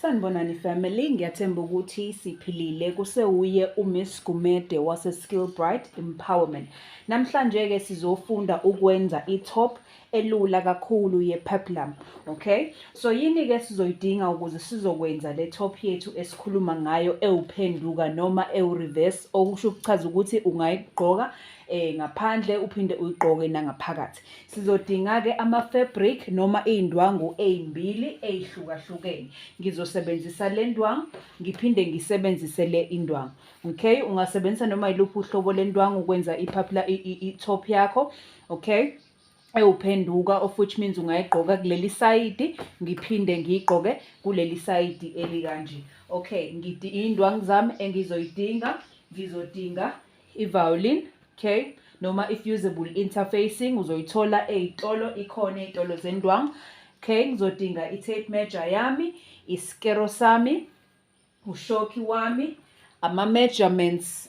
Sanibonani family, ngiyathemba ukuthi siphilile. Kusewuye uMiss Gumede wase-Skillbright Empowerment. Namhlanje-ke sizofunda ukwenza i-top elula kakhulu ye-peplum. Okay? So yini-ke sizoyidinga ukuze sizokwenza le top yethu esikhuluma ngayo ewuphenduka noma ewu-reverse, okusho ukuchaza ukuthi ungayigqoka ngaphandle uphinde uyigqoke nangaphakathi. Sizodinga-ke ama-fabric noma iy'ndwangu ey'mbili ey'hlukahlukene. Ngizosebenzisa le ndwangu ngiphinde ngisebenzise le indwangu. Okay, ungasebenzisa noma yiluphi uhlobo lendwangu ukwenza i-top yakho. Okay, ewuphenduka, of which means ungayigqoka kuleli sayidi ngiphinde ngiyigqoke kuleli sayidi elikanje. Okay, iy'ndwangu zami engizoyidinga, ngizodinga i-violin, okay, noma i-fusible interfacing uzoyithola ey'tolo, ikhona ey'tolo zendwangu. Okay, ngizodinga i-tape measure yami, isikero sami, ushoki wami, ama-measurements,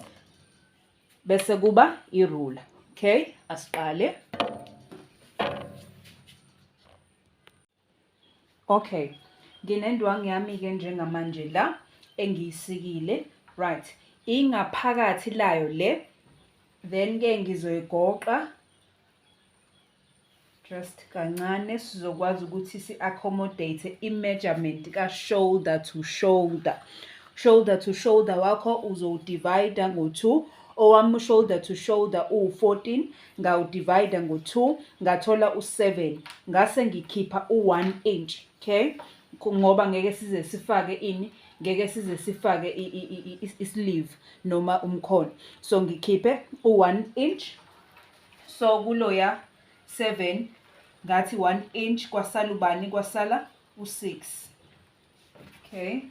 bese kuba irula. Okay, asiqale. Okay, nginendwangu yami-ke njengamanje la engiyisikile, right, ingaphakathi layo le, then-ke ngizoyigoqa just kancane sizokwazi ukuthi si-accommodate i-measurement ka-shoulder to shoulder. Shoulder to shoulder wakho uzowudivide ngo-2. Owami shoulder to shoulder u-14, ngawudivide ngo-2, ngathola u-7. Ngase ngikhipha u-1 inch, okay? Ngoba ngeke size sifake ini, ngeke size sifake i-sleeve noma umkhono. So ngikhiphe u-1 inch. So kuloya 7 ngathi 1 inch kwasala ubani, kwasala u-6. Okay,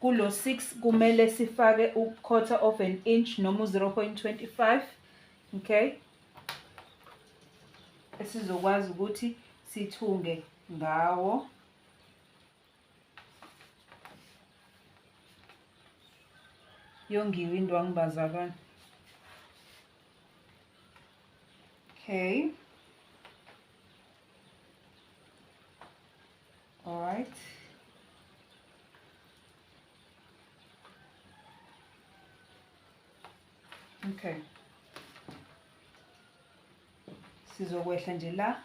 kulo 6 kumele sifake u-quarter of an inch noma u-0.25. Okay, esizokwazi ukuthi sithunge ngawo. Yongiwe indwangu bazalwane. Okay, all right. Okay, sizokwehla nje la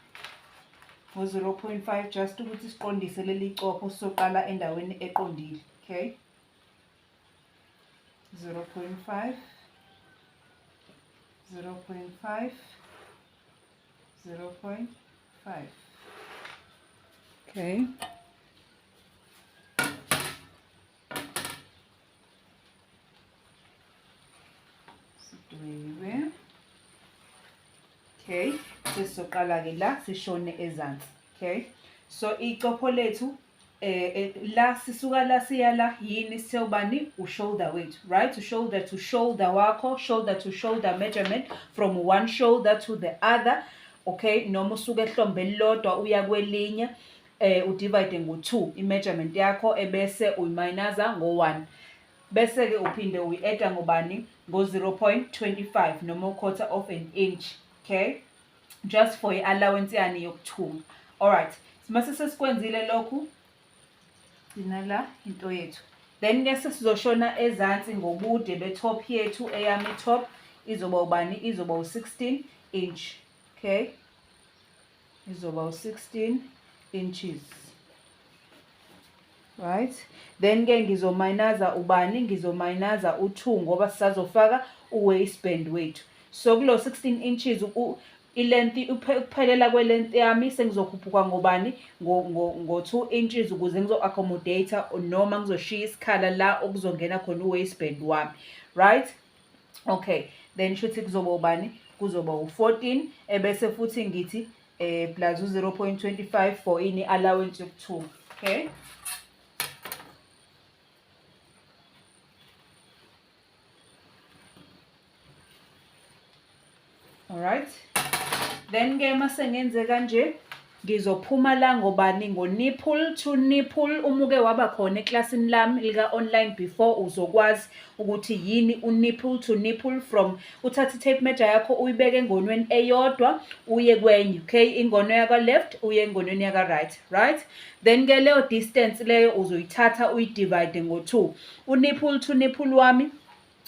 ngo-0.5 just ukuthi siqondise leli copho soqala endaweni eqondile. Okay, 0.5, 0.5, 0.5. Okay, sidwebe. Okay, sizoqala-ke la sishone ezansi. Okay, so icopho lethu la sisuka la siya la yini siyobani u-shoulder wethu, right? U-shoulder to shoulder wakho, shoulder to shoulder measurement from one shoulder to the other. Okay, noma usuke ehlombe elilodwa uya kwelinye udivide ngo-2 i-measurement yakho ebese uyiminaza ngo-1. Bese-ke uphinde uyi-add ngobani, ngo-0.25 noma quarter of an inch. Okay, just for i-allowance yani yokuthunga. Alright, mase sesikwenzile lokhu, gcina la into yethu. Then-ke sesizoshona ezansi ngobude be-top yethu. Eyami top izoba ubani, izoba u-16 inch. Okay, izoba u-16 inches. Right, then-ke ngizominaza ubani, ngizominaza u-2 ngoba sisazofaka u-waistband wethu. So kulo 16 inches ilength, ukuphelela kwelength yami sengizokhuphuka ngobani, ngo-2 inches ukuze ngizo-accommodate noma ngizoshiya isikhala la okuzongena khona u-waistband wami. Right, okay, then shuthi kuzoba ubani, kuzoba u-14 ebese futhi ngithi plus u-0.25 for ini allowance yokuthunga. Okay, alright. Then-ke mase ngenze kanje Ngizophuma la ngobani ngo-nipple to nipple. Umuke waba khona eklasini lami lika-online before uzokwazi ukuthi yini u-nipple to nipple. From uthathe i-tape measure yakho uyibeke engonweni eyodwa uye kwenye, okay? Ingono yaka-left uye engonweni yaka-right, right? Then-ke leyo distance leyo uzoyithatha uyidivide ngo-2. U-nipple to nipple wami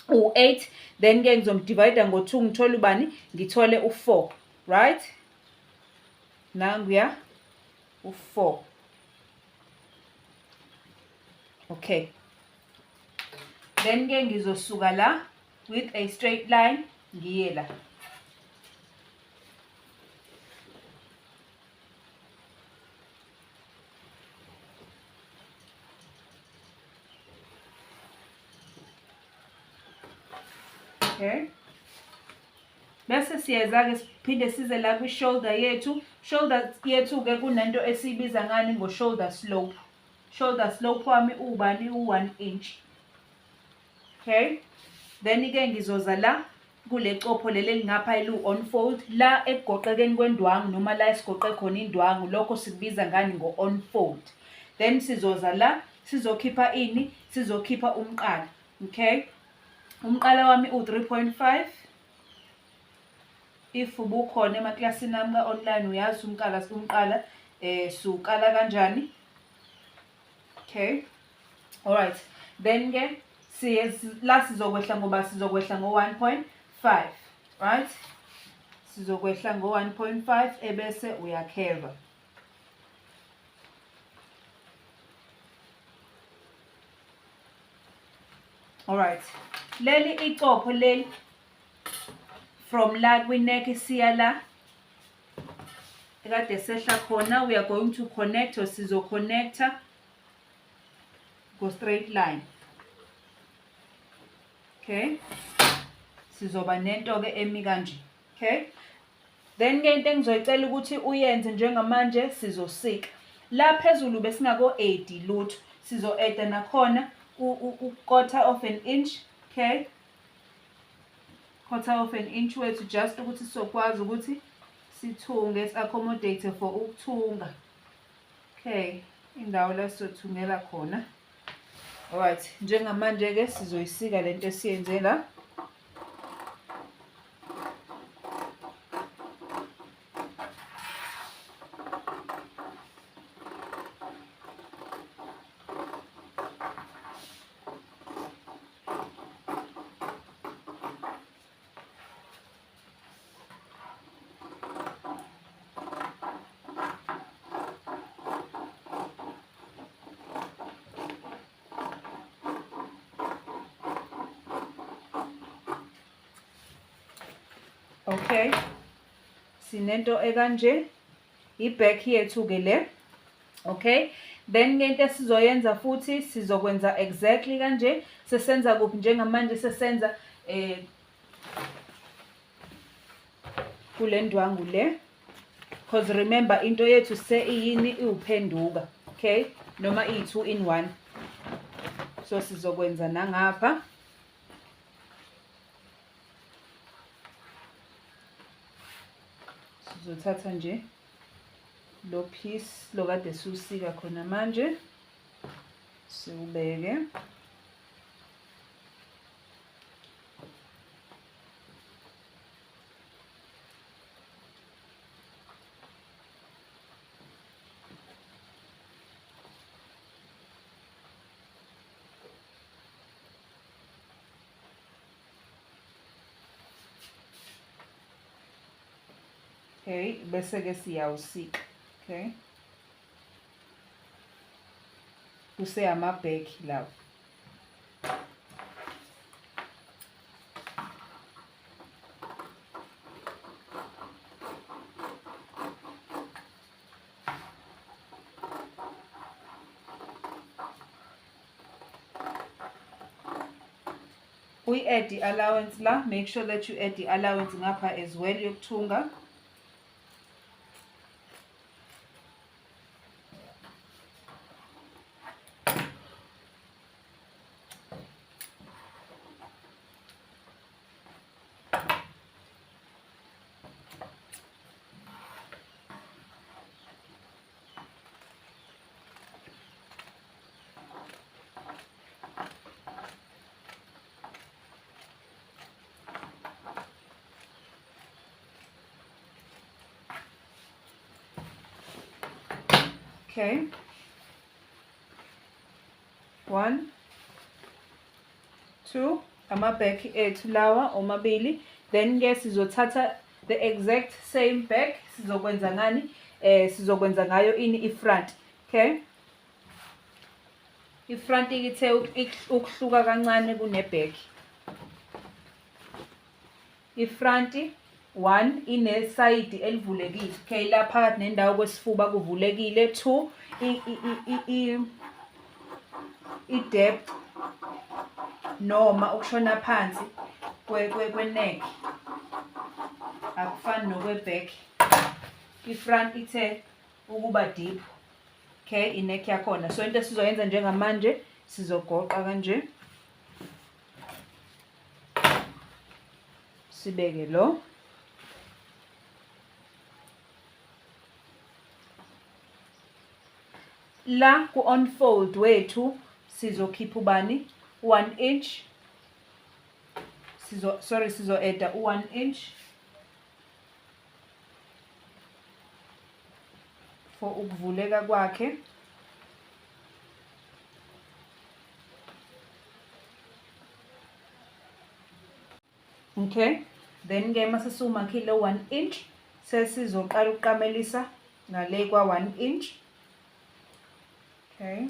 u-8, then-ke ngizomdivide ngo-2 ngithole ubani? Ngithole u-4, right? Nanguya u-4. Okay. Then-ke ngizosuka la with a straight line ngiye la. Okay. Bese siyeza-ke siphinde size la kwi-shoulder yethu. Shoulder yethu-ke kunento esiyibiza ngani ngo-shoulder slope. Shoulder slope wami ubani? U-1 inch. Okay. Then-ke ngizoza la kule copho leli elingapha elu-on-fold. La ekugoqekeni kwendwangu noma la esigoqe khona indwangu, lokho sikubiza ngani? Ngo-on-fold. Then sizoza la sizokhipha ini? Sizokhipha umqala. Okay. Umqala wami u-3.5. If ubukhona emaklasini ami ka-online uyazi umqala suqala kanjani. Okay. Alright. Then-ke la sizokwehla ngoba sizokwehla ngo-1.5, right? Sizokwehla ngo-1.5 ebese uyakheva. Alright. Leli icopho leli from la kwi-neck siya la ekade sehla khona, we are going to connect or sizo-connecta go straight line. Okay. Sizoba nento-ke emi kanje. Okay. Then-ke into engizoyicela ukuthi uyenze njengamanje sizosika. La phezulu besingako-8 lutho. Sizo-add nakhona u-quarter of an inch. Okay. Quarter of an inch wethu just ukuthi sizokwazi ukuthi sithunge, si-accommodate for ukuthunga. Okay. Indawo la sizothungela khona. Alright, njengamanje-ke sizoyisika lento esiyenze la. Okay. Sinento ekanje. I-back yethu-ke le. Okay. Then into esizoyenza futhi sizokwenza exactly kanje. Sesenza kuphi njengamanje sesenza kule ndwangu le. Because remember into yethu iyini iwuphenduka. Okay? Noma iyi-2 in 1. So sizokwenza nangapha. Sizothatha nje lo piece lo kade siwusika khona manje siwubeke. Okay, bese-ke siyawusika. Okay. Kuseyamabheki lawo. Uyi-add i-allowance la, make sure that you add the allowance ngapha as well yokuthunga. Okay, 1 2 ama-back ethu lawa omabili. Then ke sizothatha the exact same back, sizokwenza ngani, sizokwenza ngayo ini, ifront. Okay, ifront ithe ukuhluka kancane kune-back. Ifront 1 inesayidi elivulekile, okay, la phakathi nendawo kwesifuba kuvulekile. 2 i-depth noma ukushona phansi kwe-neck akufani nokwe-back. I-front ithe ukuba deep, okay, i-neck yakhona. So into esizoyenza njengamanje, sizogoqa kanje, sibeke lo. La ku-unfold wethu sizokhipha ubani, 1 inch. Sizo-eda u-1 inch for ukuvuleka kwakhe. Okay, then ke mase siwumakhile 1 inch, sesizoqala ukuqamelisa ngale kwa 1 inch. Okay,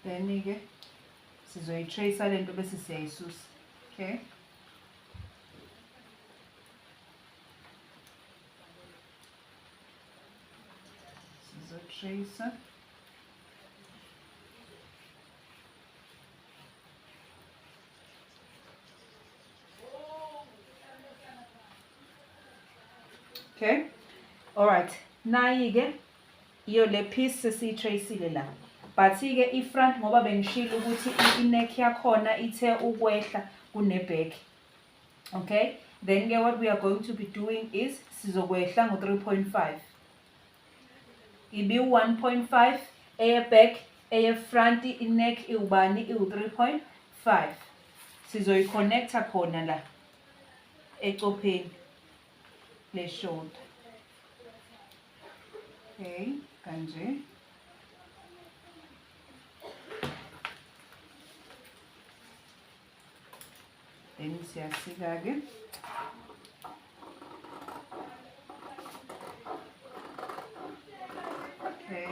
then ke sizoyi-tracer lento bese siyayisusa. Okay, sizo-tracer. Okay, alright, nayi-ke iyo le piece sesiyi-traceile la. But-ke i-front ngoba bengishilo ukuthi i-neck yakhona ithe ukwehla kune-back. Okay, then ke what we are going to be doing is sizokwehla ngo-3.5. Ibi 1.5 eye-back, eye-front, i-neck iwubani, iwu-3.5. Sizoyi-connecta khona la ecopheni le-shoulder. Okay, kanje. Then siyasika-ke. Okay.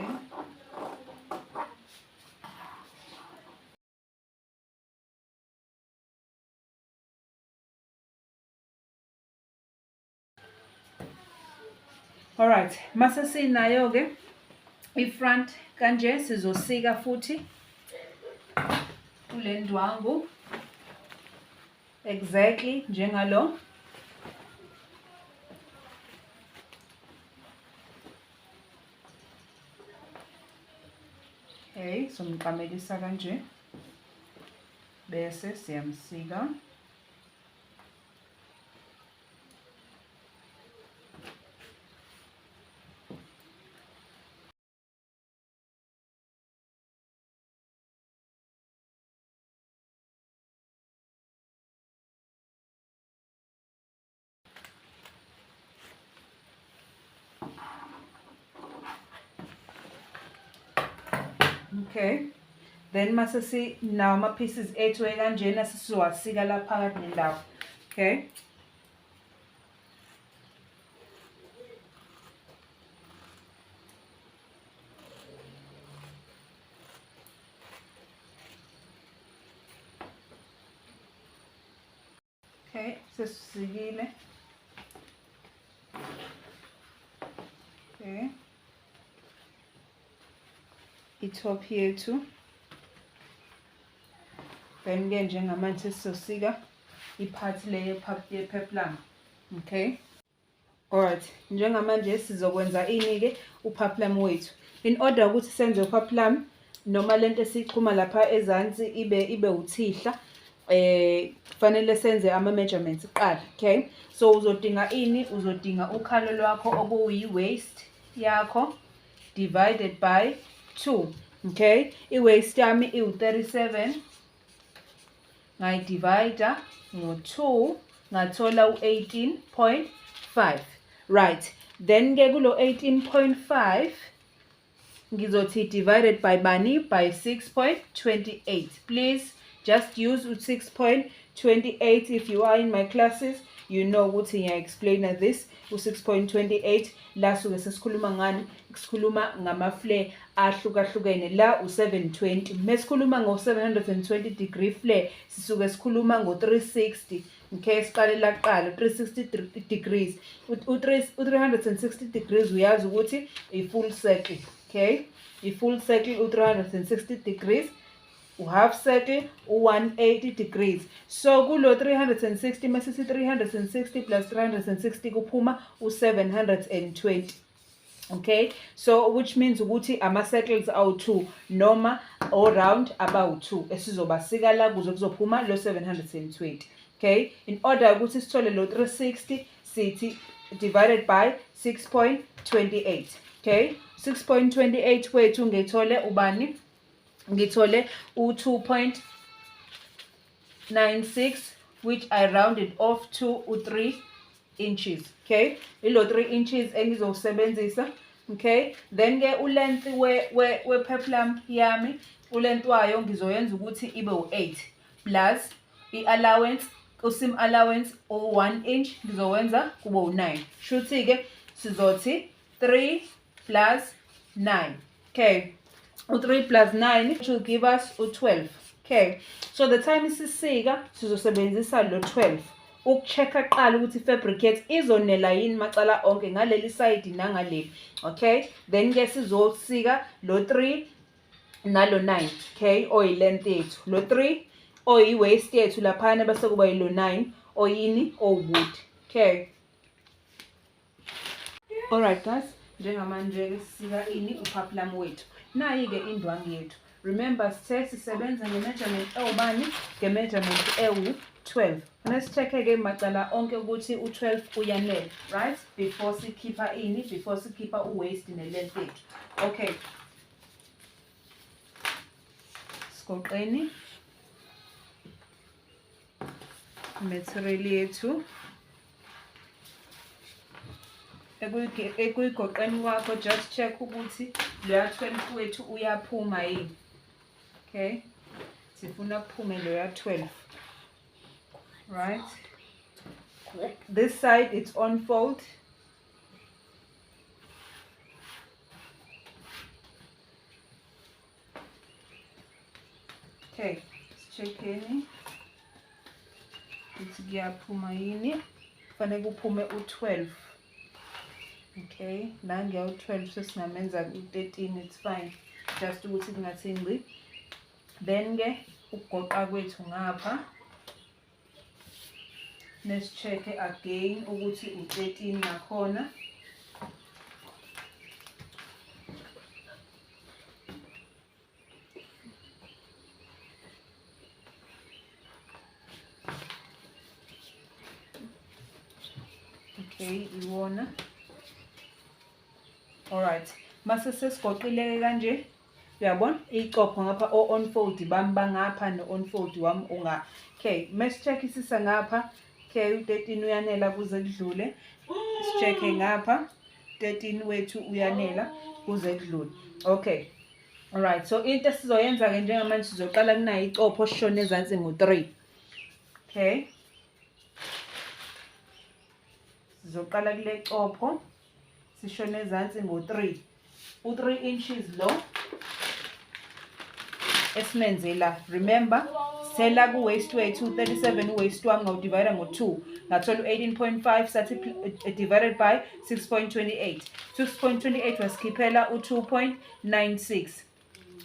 Alright, mase sinayo-ke i-front kanje, sizosika futhi kule ndwangu exactly njengalo. Okay, so ngiqamelisa kanje bese siyamsika. Okay, then mase nawo ama-pieces ethu ekanjena sesiwasika la phakathi nendawo. Okay, okay, sesisikile. Okay, i-top yethu. Then ke njengamanje sesizosika iphathi le ye-peplum. Okay, alright, njengamanje sizokwenza ini-ke upeplum wethu. In order ukuthi senze upeplum noma lento esichuma lapha ezansi ibe uthihla, kufanele senze ama-measurements kuqala. Okay, so uzodinga ini, uzodinga ukhalo lwakho okuyi-waist yakho divided by 2. Okay, i-waist yami iwu-37, ngayidivida ngo-2 ngathola u-18.5. Right, then ke kulo 18.5 ngizothi divided by bani? By 6.28. Please just use 6.28 if you are in my classes. You know ukuthi ngiya-explaina this. U-6.28 la suke sesikhuluma ngani? Sikhuluma ngama-flare ahlukahlukene. La u-720. Mesikhuluma ngo-720 degree flare, sisuke sikhuluma ngo-360. Okay, siqale la kuqala 360 degrees. U-360 degrees uyazi ukuthi i-full circle. Okay, i-full circle u-360 degrees, u-half circle u-180 degrees. So kulo 360 masithi 360 plus 360 kuphuma u-720. Okay, so which means ukuthi ama-circles awu-2 noma around abawu-2 esizobasika la kuze kuzophuma lo 720. Okay, in order ukuthi sithole lo 360 sithi divided by 6.28. Okay, 6.28 wethu ngithole ubani? Ngithole u-2.96, which I rounded off to 3 inches. Okay, ilo 3 inches engizowusebenzisa. Okay, then ke ulength we-peplum yami, ulength wayo ngizoyenza ukuthi ibe u-8 plus i-allowance, usim allowance u-1 inch ngizowenza kube u-9. Shuthi ke sizothi 3 plus 9. Okay, u-3 plus 9 which will give us u-12. Okay, so the time isisika sizosebenzisa lo 12 ukuchecka qala ukuthi fabricate izonela yini macala onke ngaleli side nangaleli. Okay, then ke sizosika lo 3 nalo 9. Okay, oyi length yethu lo 3 oyi waist yethu laphana bese kuba yilo 9 oyini wood. Okay, alright guys, njengamanje ke sisika ini upeplum wethu. Nayi ke indwangu yethu. Remember sithe sisebenza nge-measurement ewubani? Nge-measurement ewu-12. Nesichecke ke macala onke ukuthi u-12 uyanele, right? Before sikhipha ini? Before sikhipha u-waist ne-length yethu. Okay, sigoqeni material yethu. Ekuyigoqeni kwakho just check ukuthi loya 12 wethu uyaphuma yini. Okay, sifuna kuphume loya 12. Right, this side it's on fold. Okay, checkeni ukuthi kuyaphuma yini. Kufanele kuphume u-12. Okay, la ngiya u-12 sesingamenza u-13, it's fine. Just ukuthi kungathini. Then ke ukugoqa kwethu ngapha. Nesi-check again ukuthi u-13 nakhona. Okay, iwona. Alright, mase sesigoqile kanje, uyabona icopho ngapha o-on fold bami bangapha no-on fold wami unga. Okay, mesi-check isisa ngapha. Okay, u-13 uyanela kuze kudlule. Si-check ngapha 13 wethu uyanela kuze kudlule. Okay, alright, so into esizoyenza ke njengamanje sizoqala kunayo icopho sishone ezansi ngo-3. Okay, sizoqala kule copho sishone ezansi ngo-3. U-3 inches lo esimenzela. Remember sela ku-waist wethu 37 u-waist wami ngawudivide ngo-2 ngathola u-18.5 sathi divided by 6.28. 6.28 wasikhiphela u-2.96.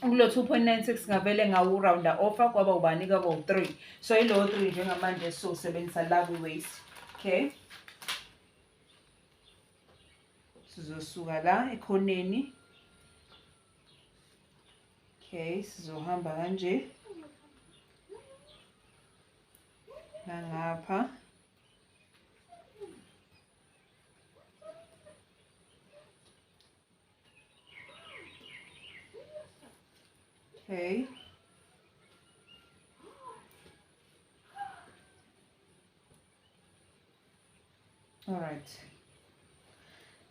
Kulo 2.96 ngavele ngawu-rounda offer kwaba ubani? Kwaba u-3. So ilo 3 njengamanje sizosebenzisa la ku-waist. Okay, sizosuka la ekhoneni. Okay, sizohamba kanje la ngapha. Okay, Alright.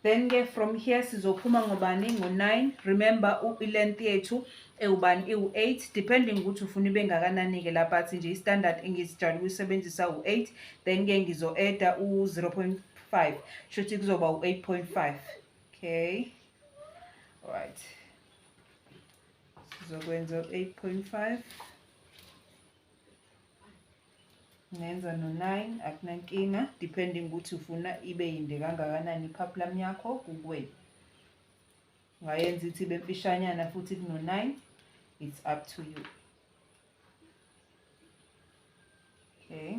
Then ke from here sizophuma ngobani ngo9. Remember length yethu ewubani iu8 depending ukuthi ufuna ibe ngakanani ke lapha athi nje standard engizijala ukuyisebenzisa u8, then ke ngizo-add u0.5 shothi kuzoba u8.5. Okay. Alright. Sizokwenza u8.5. Ngenza no9 akunankinga depending ukuthi ufuna ibe yinde kangakanani iphapulam yakho kukuwena. Ungayenza ithi ibe mfishanyana futhi kuno9, it's up to you. Okay.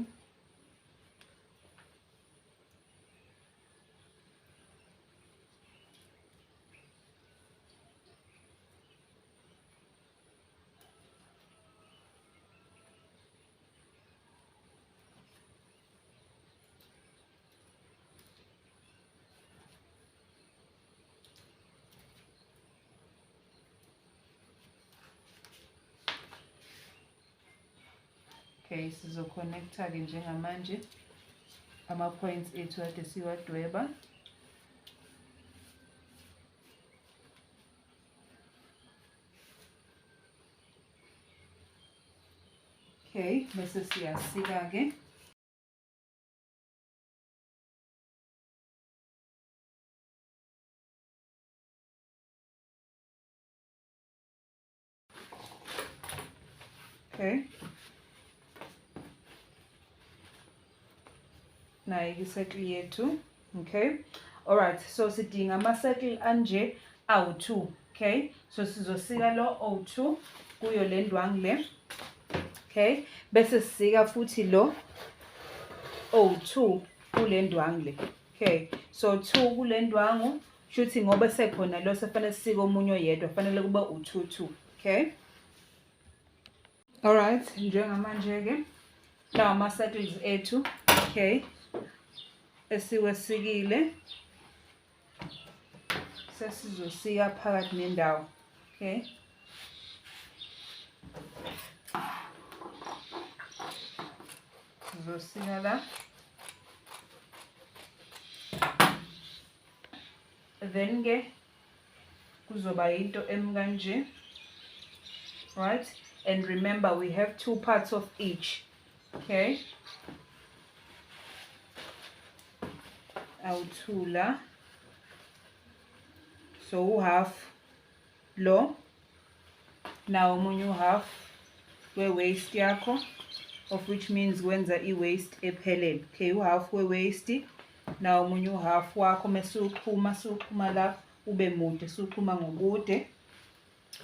Okay, sizoconnecta ke njengamanje ama-points ethu ade siwadweba. Okay, bese siyasika ke. Okay. Nayi i-circle yethu. Okay. Alright, so sidinga ama-circle anje awu2. Okay. So sizosika lo o2 kuyo le ndwangu le. Okay. Bese sisika futhi lo o2 kule ndwangu le. Okay. So 2 kule ndwangu shuthi ngoba sekhona lo sefanele sisike omunye oyedwa fanele kube u2 2. Okay. Alright, njengamanje ke lawa ama-circles ethu. Okay. Esiwesikile sesizosika phakathi nendawo. Okay. Sizosika la. Then ke kuzoba into emkanje. Right? And remember we have 2 parts of each. Okay. Awuthula. So u-half lo. Now omunye u-half we-waist yakho, of which means wenza i-waist ephelele. Okay, u-half we-waist. Now omunye u-half wakho masuphuma la ube mude, suphuma ngokude.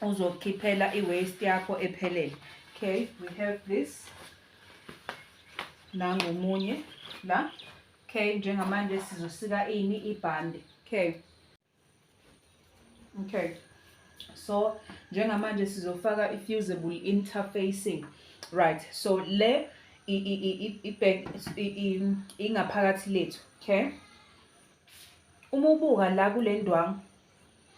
Uzokhiphela i-waist yakho ephelele. Okay, we have this. Nangomunye la. Okay, njengamanje sizosika ini ibhande. Okay. Okay. So njengamanje sizofaka i-fusible interfacing. Right. So le ingaphakathi lethu. Okay. Uma ubuka la kule ndwangu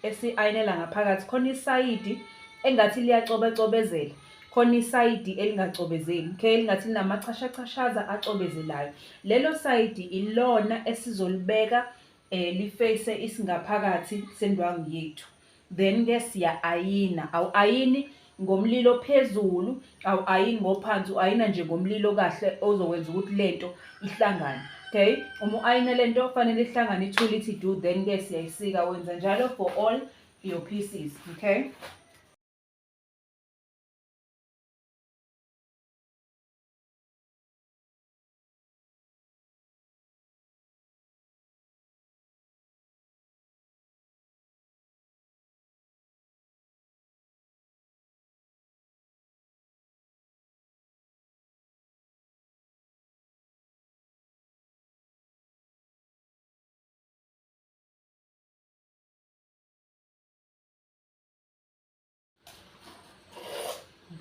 esi-ayinela ngaphakathi khona isayidi engathi liyacobecobezela. Khona isayidi elingacobezeli. Okay, elingathi linamachashachashaza acobezelayo. Lelo sayidi ilona esizolibeka liface isingaphakathi sendwangu yethu. Then ke siya-ayina. Awu-ayini ngomlilo phezulu, awu-ayini ngophansi, u-ayina nje ngomlilo kahle ozokwenza ukuthi lento ihlangane. Okay, uma u-ayina lento fanele ihlangane ithule ithi do, then ke siyayisika. Wenza njalo for all your pieces. Okay.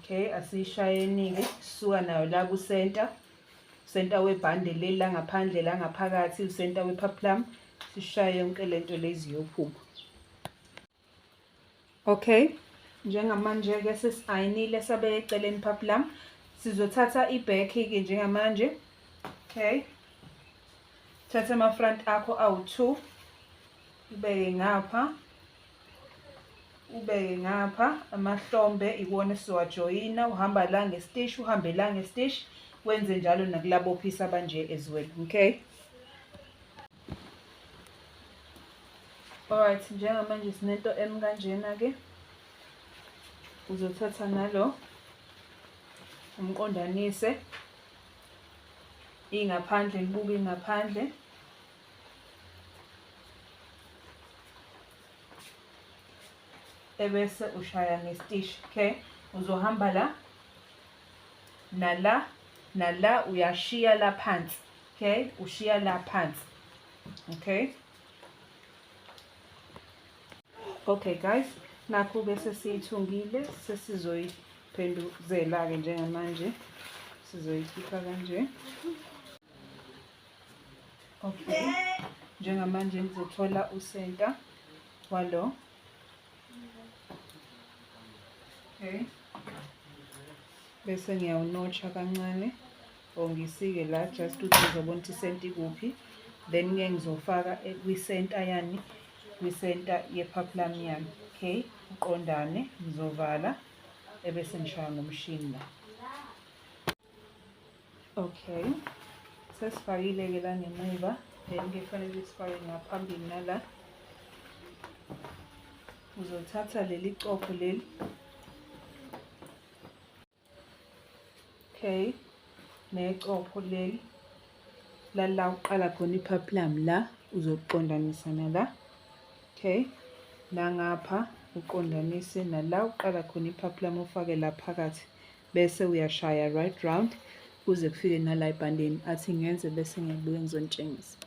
Okay, asishayeni-ke suka nayo la ku-center. Center webhande leli la ngaphandle la ngaphakathi, u-center we-papulam. Sishaye yonke lento lezi yophuma. Okay, njengamanje ke sesi-ayinile sabeka eceleni papulam. Sizothatha i-back ke njengamanje. Okay. Thatha ama-front akho awu-2 ubeke ngapha, amahlombe iwona esizowajoyina, uhamba la ngestishi, uhambe la ngestishi, wenze njalo nakulabo phisi abanje as well, okay? Alright, njengamanje sinento kanjena-ke, uzothatha nalo umqondanise ingaphandle, libuke ingaphandle, ebese ushaya ngestishi, okay? Uzohamba la nala uyashiya la phansi, okay? Ushiya la phansi, okay? Okay guys, nakho bese siyithungile, sesizoyiphenduzela-ke njengamanje, sizoyikhipha kanje. Okay, njengamanje ngizothola usenta walo. Okay, bese ngiyawunotsha kancane or ngisike la just ukuthi ngizobona ukuthi isenta ikuphi, then ngizofaka kwisenta yani, kwisenta ye-peplum yami, okay? Uqondane, ngizovala ebese ngishaya ngomshini la. Okay, sesifakile-ke la ngemuva, then kufanele sifake ngaphambili nala. Uzothatha leli copho leli, okay, necopho leli la uqala khona i-peplum la, uzoqondanisa nala, okay? Nangapha uqondanise nala uqala khona i-peplum, ufake la phakathi, bese uyashaya right round kuze kufike nala ebhandeni. Athi ngenze bese ngiyabuya ngizonitshengisa.